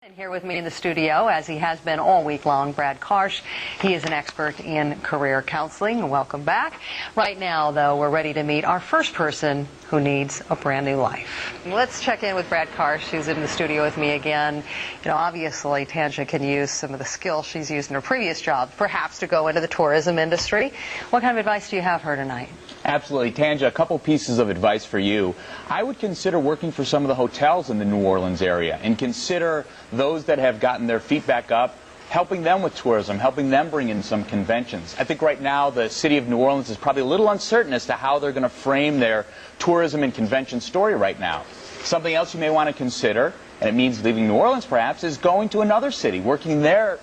And here with me in the studio, as he has been all week long, Brad Karsh. He is an expert in career counseling. Welcome back. Right now, though, we're ready to meet our first person who needs a brand new life. Let's check in with Brad Karsh, who's in the studio with me again. You know, obviously, Tanja can use some of the skills she's used in her previous job, perhaps to go into the tourism industry. What kind of advice do you have her tonight? Absolutely. Tanja, a couple pieces of advice for you. I would consider working for some of the hotels in the New Orleans area and consider those that have gotten their feet back up, helping them with tourism, helping them bring in some conventions. I think right now the city of New Orleans is probably a little uncertain as to how they're going to frame their tourism and convention story right now. Something else you may want to consider, and it means leaving New Orleans perhaps, is going to another city, working there.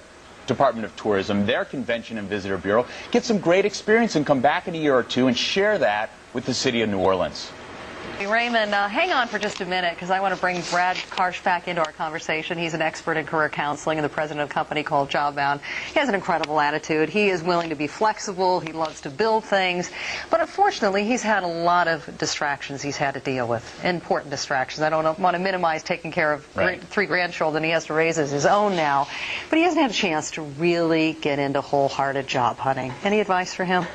Department of Tourism, their Convention and Visitor Bureau, get some great experience and come back in a year or two and share that with the city of New Orleans. Raymond, hang on for just a minute because I want to bring Brad Karsh back into our conversation. He's an expert in career counseling and the president of a company called Jobbound. He has an incredible attitude. He is willing to be flexible. He loves to build things. But unfortunately, he's had a lot of distractions he's had to deal with, important distractions. I don't want to minimize taking care of three grandchildren he has to raise as his own now. But he hasn't had a chance to really get into wholehearted job hunting. Any advice for him?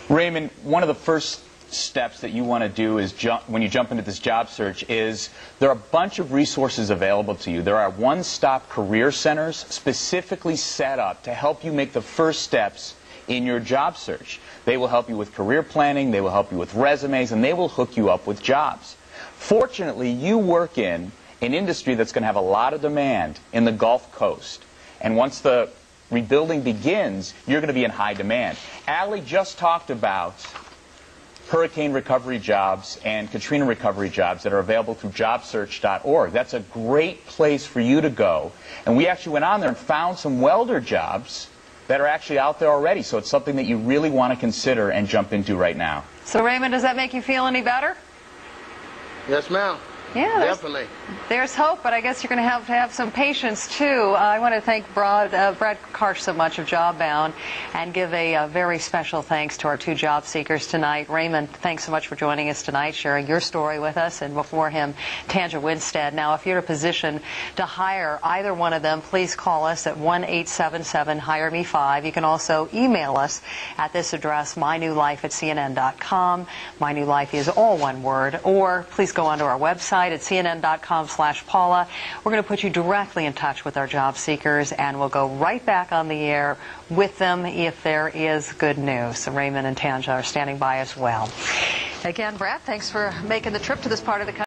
Raymond, one of the first steps that you want to do is when you jump into this job search is there are a bunch of resources available to you. There are one-stop career centers specifically set up to help you make the first steps in your job search. They will help you with career planning, they will help you with resumes, and they will hook you up with jobs. Fortunately, you work in an industry that's going to have a lot of demand in the Gulf Coast. And once the rebuilding begins, you're going to be in high demand. Allie just talked about hurricane recovery jobs and Katrina recovery jobs that are available through jobsearch.org. That's a great place for you to go. And we actually went on there and found some welder jobs that are actually out there already. So it's something that you really want to consider and jump into right now. So Raymond, does that make you feel any better? Yes, ma'am. Yeah, definitely. There's hope, but I guess you're going to have some patience, too. I want to thank Brad Karsh so much of Jobbound and give a very special thanks to our two job seekers tonight. Raymond, thanks so much for joining us tonight, sharing your story with us, and before him, Tanja Winstead. Now, if you're in a position to hire either one of them, please call us at 1-877-HIRE-ME5. You can also email us at this address, mynewlife@cnn.com. My New Life is all one word. Or please go onto our website at cnn.com/Paula. We're going to put you directly in touch with our job seekers, and we'll go right back on the air with them if there is good news. So Raymond and Tanja are standing by as well. Again, Brad, thanks for making the trip to this part of the country.